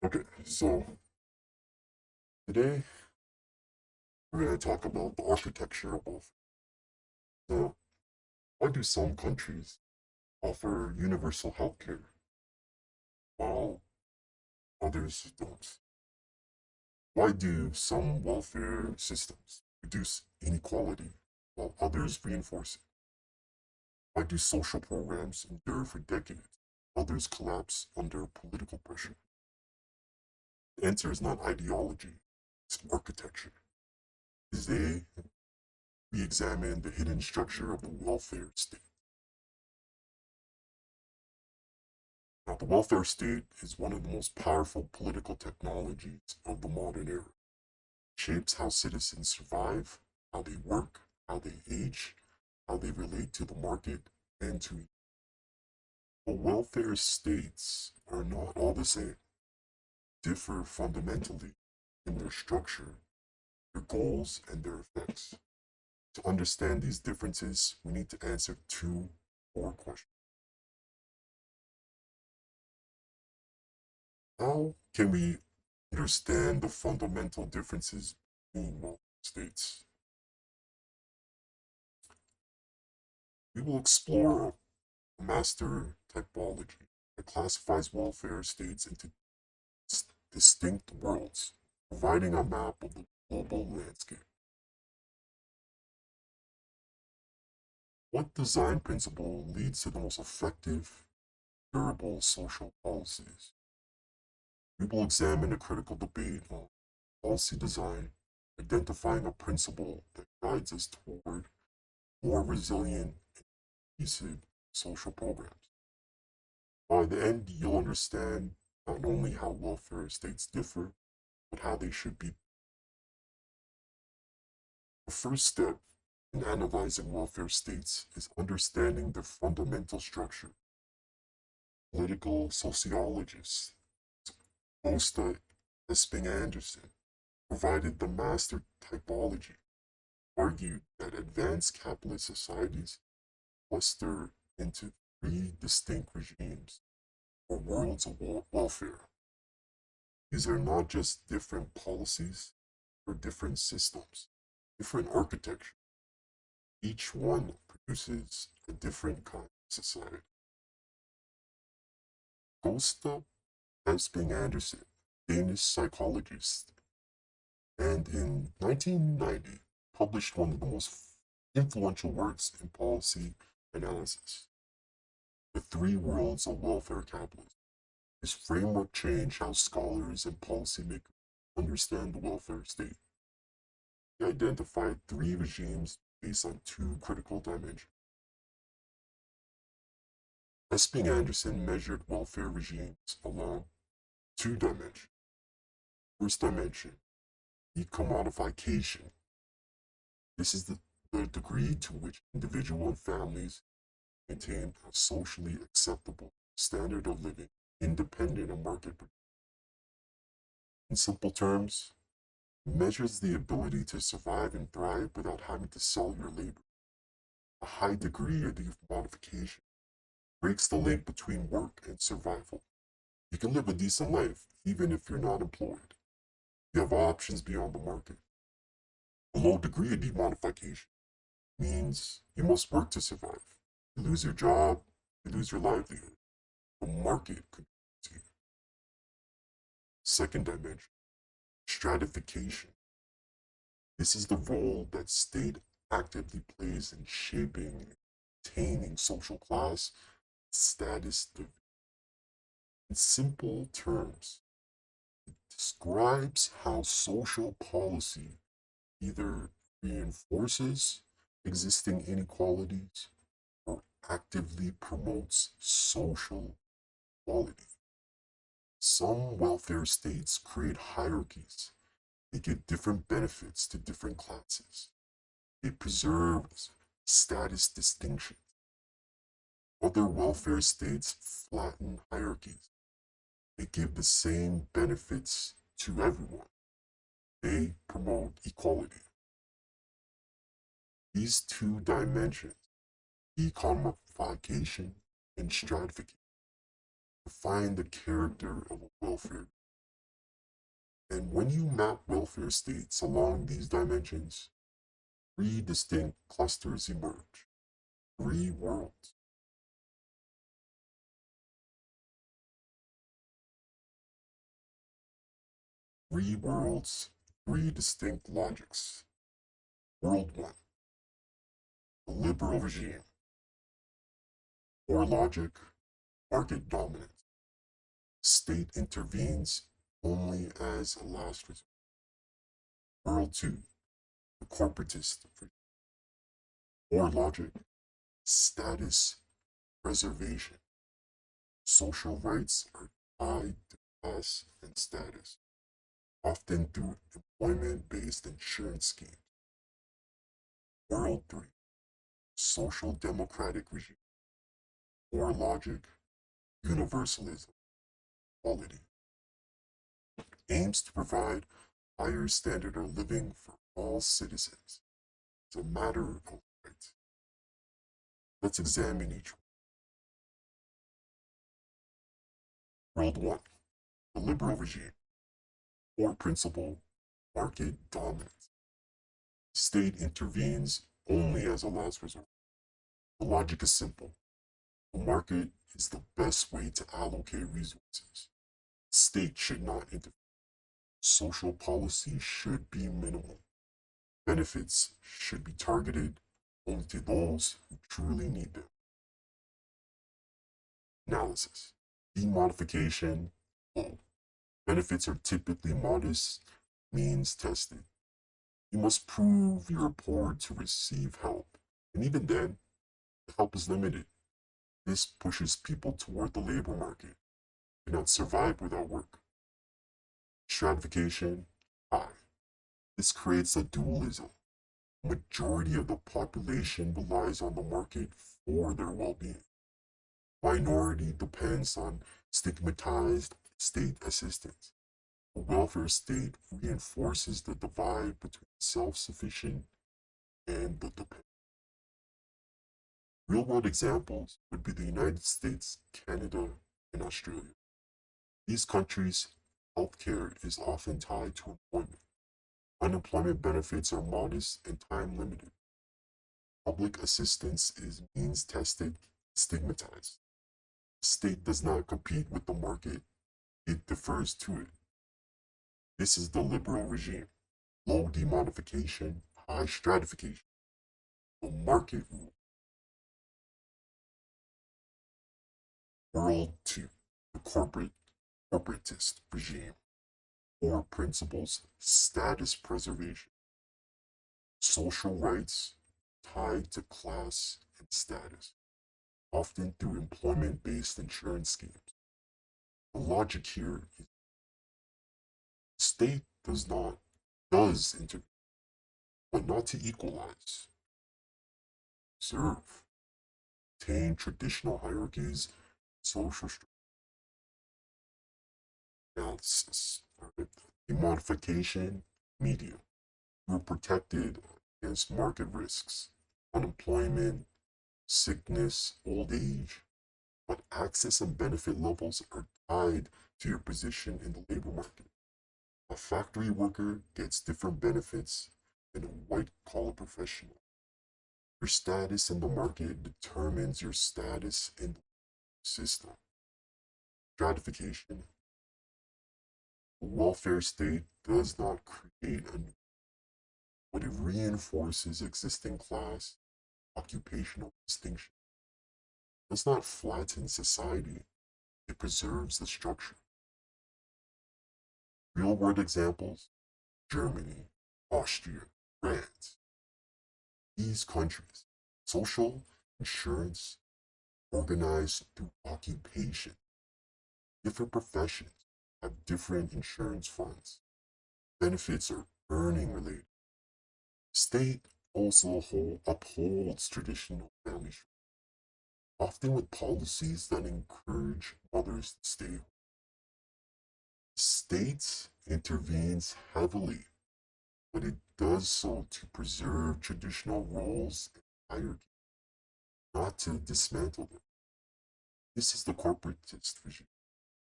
Okay, so today we're going to talk about the architecture of welfare. So, why do some countries offer universal health care while others don't? Why do some welfare systems reduce inequality while others reinforce it? Why do social programs endure for decades, others collapse under political pressure? The answer is not ideology, it's architecture. Today, we examine the hidden structure of the welfare state. Now, the welfare state is one of the most powerful political technologies of the modern era. It shapes how citizens survive, how they work, how they age, how they relate to the market, and to but welfare states are not all the same, differ fundamentally in their structure, their goals, and their effects. To understand these differences, we need to answer two core questions. How can we understand the fundamental differences between welfare states? We will explore a master typology that classifies welfare states into distinct worlds, providing a map of the global landscape. What design principle leads to the most effective, durable social policies? We will examine a critical debate on policy design, identifying a principle that guides us toward more resilient and cohesive social programs. By the end, you'll understand not only how welfare states differ, but how they should be. The first step in analyzing welfare states is understanding their fundamental structure. Political sociologists, Costa Esping-Andersen, provided the master typology, argued that advanced capitalist societies cluster into three distinct regimes or worlds of welfare. These are not just different policies or different systems, different architecture. Each one produces a different kind of society. Gustav Esping-Andersen, Danish psychologist, and in 1990 published one of the most influential works in policy analysis, The Three Worlds of Welfare Capitalism. His framework changed how scholars and policymakers understand the welfare state. He identified three regimes based on two critical dimensions. Esping-Andersen measured welfare regimes along two dimensions. First dimension, decommodification. This is the degree to which individual and families maintain a socially acceptable standard of living independent of market. In simple terms, it measures the ability to survive and thrive without having to sell your labor. A high degree of decommodification breaks the link between work and survival. You can live a decent life even if you're not employed. You have options beyond the market. A low degree of decommodification means you must work to survive. You lose your job, you lose your livelihood. The market could to you. Second dimension, stratification. This is the role that state actively plays in shaping and maintaining social class status. In simple terms, it describes how social policy either reinforces existing inequalities or actively promotes social equality. Some welfare states create hierarchies. They give different benefits to different classes. They preserve status distinctions. Other welfare states flatten hierarchies. They give the same benefits to everyone. They promote equality. These two dimensions, decommodification and stratification, define the character of a welfare. And when you map welfare states along these dimensions, three distinct clusters emerge, three worlds. Three worlds, three distinct logics. World 1, the liberal regime. Core logic, market dominance. State intervenes only as a last resort. World 2, the corporatist regime. Core logic, status preservation. Social rights are tied to class and status, often through employment-based insurance schemes. World 3, social democratic regime. Core logic, universalism, equality. Aims to provide higher standard of living for all citizens. It's a matter of right. Let's examine each one. World 1, the liberal regime. Core principle, market dominance. State intervenes only as a last resort. The logic is simple. The market is the best way to allocate resources. State should not interfere. Social policy should be minimal. Benefits should be targeted only to those who truly need them. Analysis. Decommodification, low. Benefits are typically modest, means tested. You must prove you're poor to receive help, and even then, the help is limited. This pushes people toward the labor market. They cannot survive without work. Stratification, high. This creates a dualism. The majority of the population relies on the market for their well-being. Minority depends on stigmatized state assistance. The welfare state reinforces the divide between self-sufficient and the dependent. Real-world examples would be the United States, Canada, and Australia. These countries, healthcare is often tied to employment. Unemployment benefits are modest and time-limited. Public assistance is means-tested, stigmatized. The state does not compete with the market, it defers to it. This is the liberal regime. Low decommodification, high stratification. The market rule. World 2, the corporatist regime. Core principles, status preservation. Social rights tied to class and status, often through employment-based insurance schemes. The logic here is the state does intervene, but not to equalize, serve, maintain traditional hierarchies, social analysis. Right? Decommodification, media. We're protected against market risks, unemployment, sickness, old age, but access and benefit levels are tied to your position in the labor market. A factory worker gets different benefits than a white-collar professional. Your status in the market determines your status in the system. Stratification. The welfare state does not create a new, but it reinforces existing class, occupational distinction. It does not flatten society, it preserves the structure. Real-world examples, Germany, Austria, France. These countries, social insurance organized through occupation. Different professions have different insurance funds. Benefits are earning related. State also upholds traditional family structure, often with policies that encourage mothers to stay home. State intervenes heavily, but it does so to preserve traditional roles and hierarchy, not to dismantle them. This is the corporatist regime.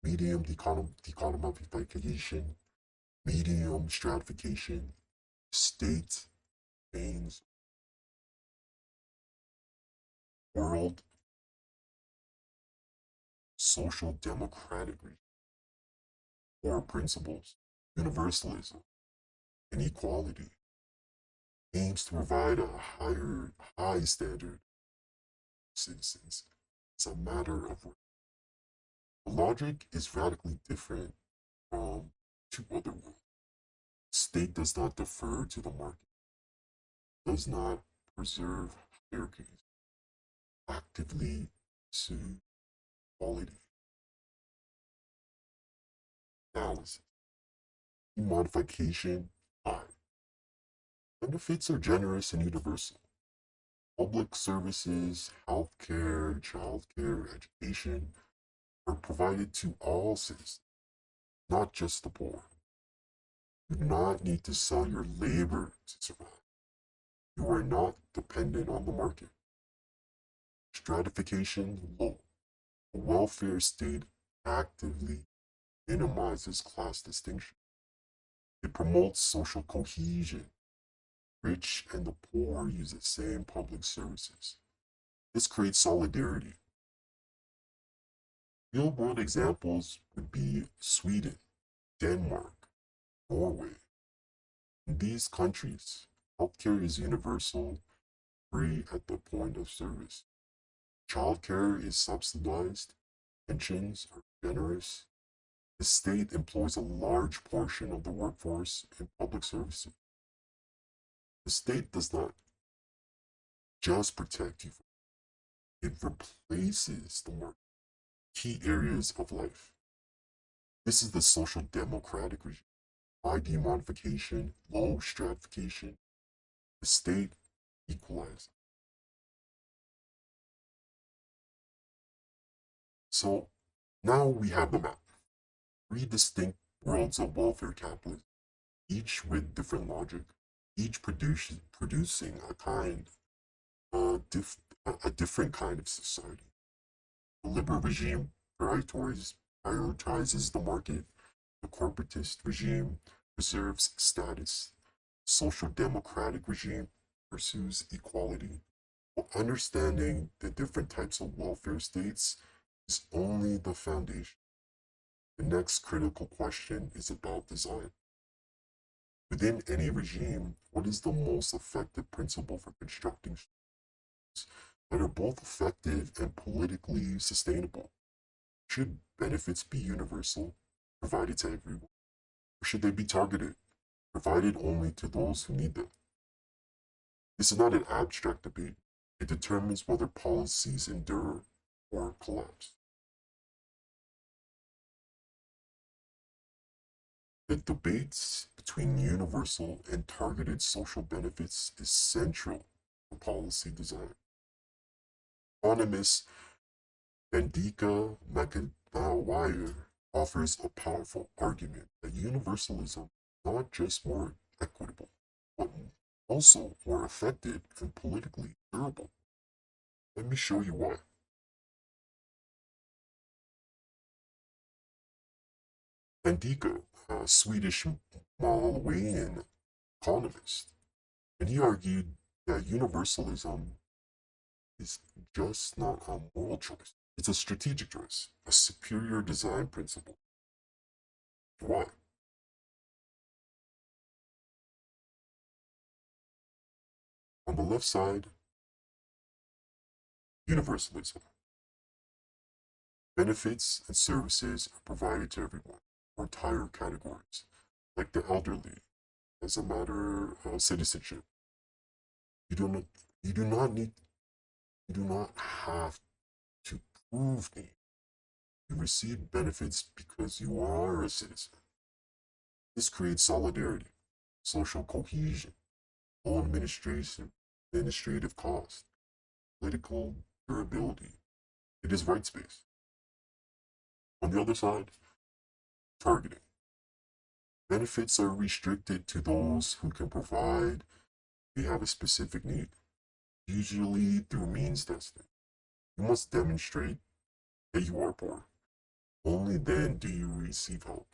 Medium decommodification, medium stratification, state, means world, social democratic core principles, universalism, and equality aims to provide a high standard for citizens. It's a matter of right. The logic is radically different from two other worlds. State does not defer to the market, does not preserve hierarchies, actively pursue quality, balance, decommodification, high. Benefits are generous and universal. Public services, healthcare, childcare, education are provided to all citizens, not just the poor. You do not need to sell your labor to survive. You are not dependent on the market. Stratification low. The welfare state actively minimizes class distinction. It promotes social cohesion. Rich and the poor use the same public services. This creates solidarity. Real world examples would be Sweden, Denmark, Norway. In these countries, healthcare is universal, free at the point of service. Childcare is subsidized, pensions are generous. The state employs a large portion of the workforce in public services. The state does not just protect you, it replaces the more key areas of life. This is the social democratic regime. High decommodification, low stratification, the state equalized. So now we have the map. Three distinct worlds of welfare capitalism, each with different logic, each producing a different kind of society. The liberal regime prioritizes the market. The corporatist regime preserves status. Social democratic regime pursues equality. Well, understanding the different types of welfare states is only the foundation. The next critical question is about design. Within any regime, what is the most effective principle for constructing systems that are both effective and politically sustainable? Should benefits be universal, provided to everyone? Or should they be targeted, provided only to those who need them? This is not an abstract debate. It determines whether policies endure or collapse. The debates between universal and targeted social benefits is central to policy design. Economist Bendika Makadawire offers a powerful argument that universalism is not just more equitable, but also more effective and politically durable. Let me show you why. Bendika, a Swedish Malawian economist, and he argued that universalism is just not a moral choice. It's a strategic choice, a superior design principle. Why? On the left side, universalism. Benefits and services are provided to everyone, or entire categories, like the elderly, as a matter of citizenship. You do not, you do not need, you do not have to prove need. You receive benefits because you are a citizen. This creates solidarity, social cohesion, low administrative cost, political durability. It is rights based. On the other side, targeting. Benefits are restricted to those who can provide, they have a specific need, usually through means testing. You must demonstrate that you are poor. Only then do you receive help.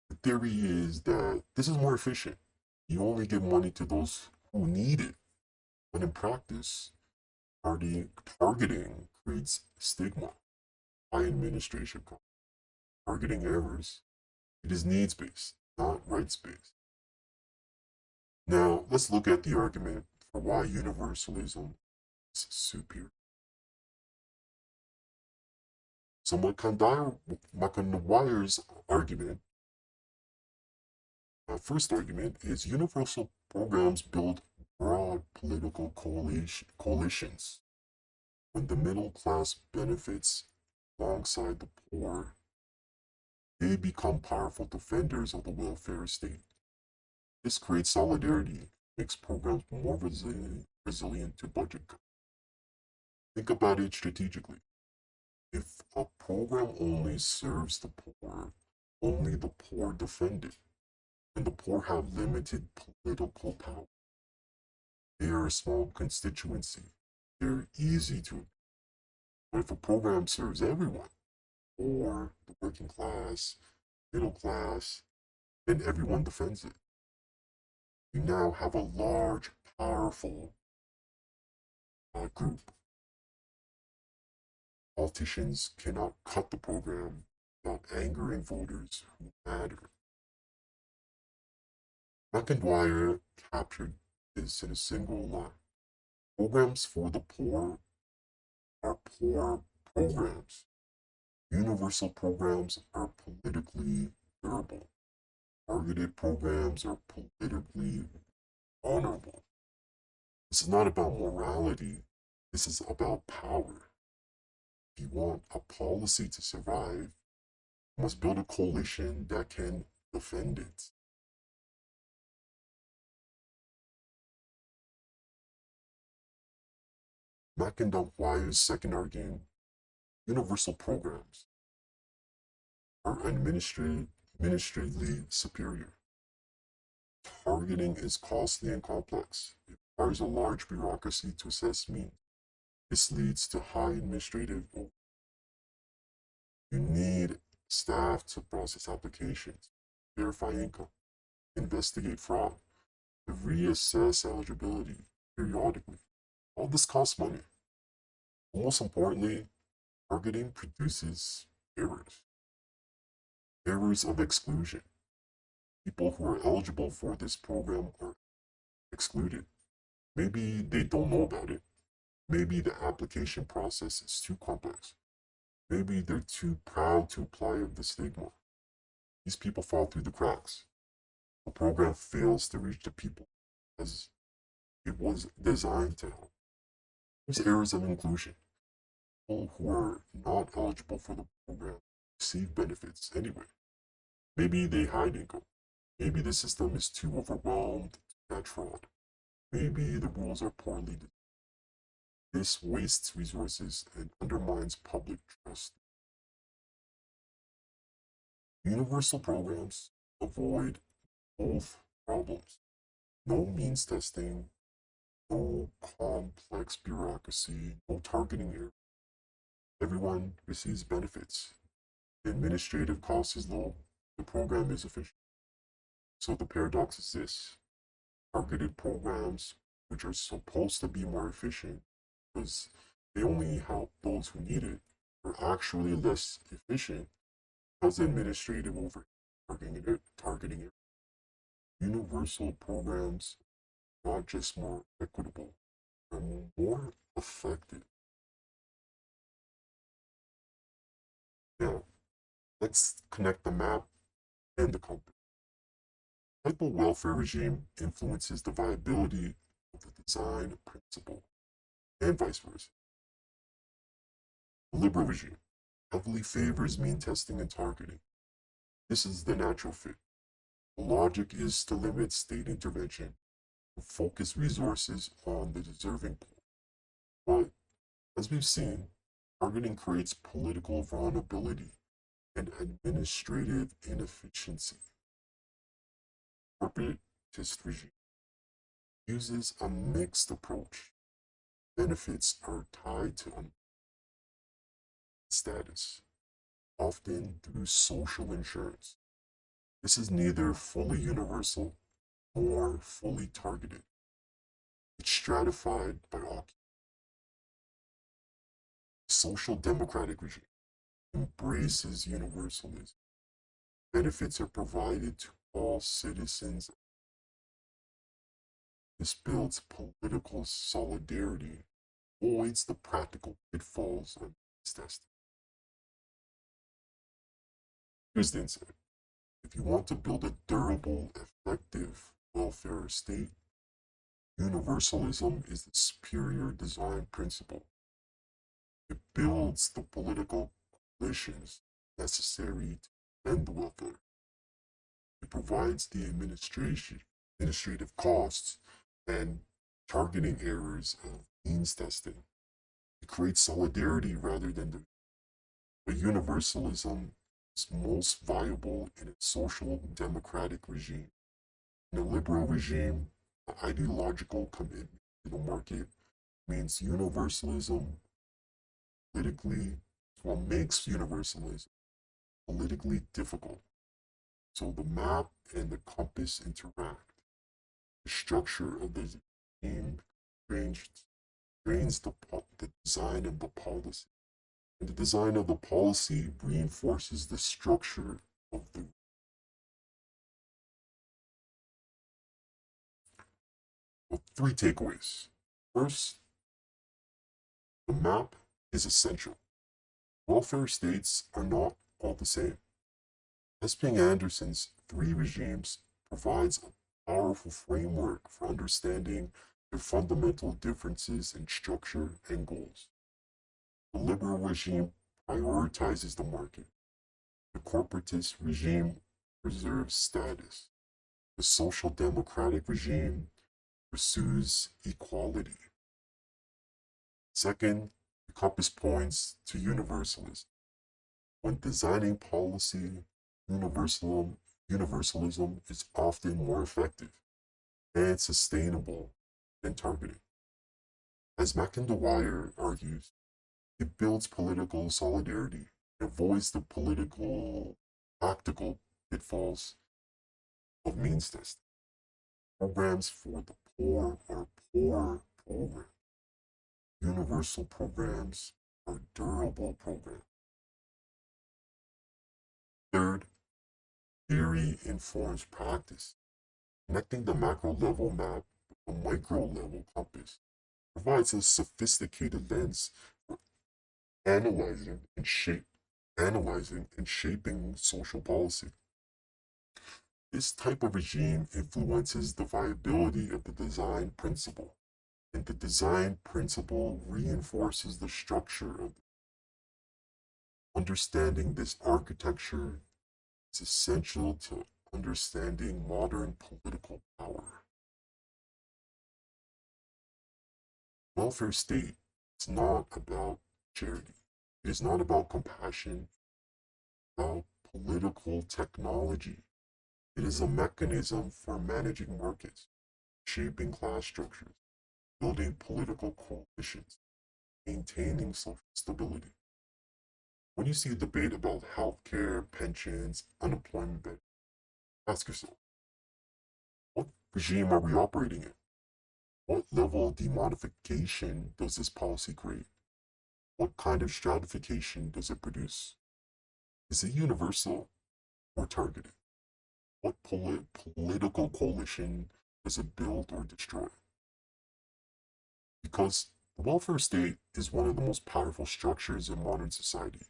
The theory is that this is more efficient. You only give money to those who need it. But in practice, targeting creates stigma, high administration costs, targeting errors. It is needs-based, not rights-based. Now, let's look at the argument for why universalism is superior. So McIntyre's argument, first argument, is universal programs build broad political coalitions. When the middle class benefits alongside the poor, they become powerful defenders of the welfare state. This creates solidarity, makes programs more resilient to budget cuts. Think about it strategically. If a program only serves the poor, only the poor defend it, and the poor have limited political power. They are a small constituency. They're easy to. But if a program serves everyone, or the working class, middle class, then everyone defends it. You now have a large, powerful group. Politicians cannot cut the program without angering voters who matter. McIntyre captured this in a single line. Programs for the poor are poor programs. Universal programs are politically durable. Targeted programs are politically honorable. This is not about morality. This is about power. If you want a policy to survive, you must build a coalition that can defend it. McIntyre's second argument, universal programs are administratively superior. Targeting is costly and complex. It requires a large bureaucracy to assess means. This leads to high administrative overhead. You need staff to process applications, verify income, investigate fraud, to reassess eligibility periodically. All this costs money. Most importantly, targeting produces errors. Errors of exclusion. People who are eligible for this program are excluded. Maybe they don't know about it. Maybe the application process is too complex. Maybe they're too proud to apply the stigma. These people fall through the cracks. The program fails to reach the people as it was designed to help. There's errors of inclusion. People who are not eligible for the program receive benefits anyway. Maybe they hide income. Maybe the system is too overwhelmed to catch fraud. Maybe the rules are poorly designed. This wastes resources and undermines public trust. Universal programs avoid both problems. No means testing, no complex bureaucracy, no targeting error. Everyone receives benefits. The administrative cost is low. The program is efficient. So the paradox is this. Targeted programs, which are supposed to be more efficient because they only help those who need it, are actually less efficient because administrative overhead targeting it. Universal programs are not just more equitable, they're more effective. Now, let's connect the map and the compass. Typal welfare regime influences the viability of the design principle, and vice versa. The liberal regime heavily favors mean testing and targeting. This is the natural fit. The logic is to limit state intervention and focus resources on the deserving poor. But, as we've seen, targeting creates political vulnerability and administrative inefficiency. Corporatist regime uses a mixed approach. Benefits are tied to status, often through social insurance. This is neither fully universal nor fully targeted. It's stratified by occupation. Social democratic regime embraces universalism. Benefits are provided to all citizens. This builds political solidarity, avoids the practical pitfalls of its testing. Here's the insight. If you want to build a durable, effective welfare state, universalism is the superior design principle. It builds the political conditions necessary to defend the welfare. It provides the administrative costs and targeting errors of means testing. It creates solidarity rather than the universalism is most viable in a social democratic regime. In a liberal regime, the ideological commitment to the market means universalism politically, what makes universalism politically difficult. So the map and the compass interact. The structure of the regime trains the design of the policy. And the design of the policy reinforces the structure of the. Well, three takeaways. First, the map is essential. Welfare states are not all the same. Esping-Andersen's three regimes provides a powerful framework for understanding their fundamental differences in structure and goals. The liberal regime prioritizes the market. The corporatist regime preserves status. The social democratic regime pursues equality. Second, the compass points to universalism. When designing policy, universalism is often more effective and sustainable than targeting. As McIntyre argues, it builds political solidarity and avoids the practical pitfalls of means testing. Programs for the poor are poor programs. Universal programs are durable programs. Third, theory informs practice. Connecting the macro level map with the micro level compass provides a sophisticated lens for analyzing and shaping social policy. This type of regime influences the viability of the design principle, and the design principle reinforces the structure of understanding this architecture is essential to understanding modern political power. Welfare state is not about charity. It is not about compassion, about political technology. It is a mechanism for managing markets, shaping class structures, building political coalitions, maintaining social stability. When you see a debate about healthcare, pensions, unemployment benefits, ask yourself, what regime are we operating in? What level of decommodification does this policy create? What kind of stratification does it produce? Is it universal or targeted? What political coalition does it build or destroy? Because the welfare state is one of the most powerful structures in modern society.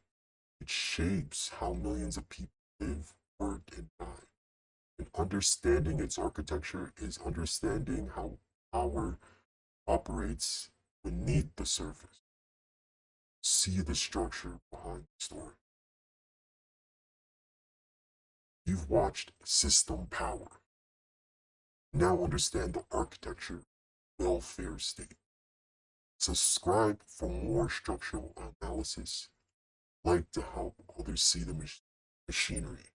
It shapes how millions of people live, work, and die. And understanding its architecture is understanding how power operates beneath the surface. See the structure behind the story. You've watched System Power. Now understand the architecture welfare state. Subscribe for more structural analysis. Like to help others see the machinery.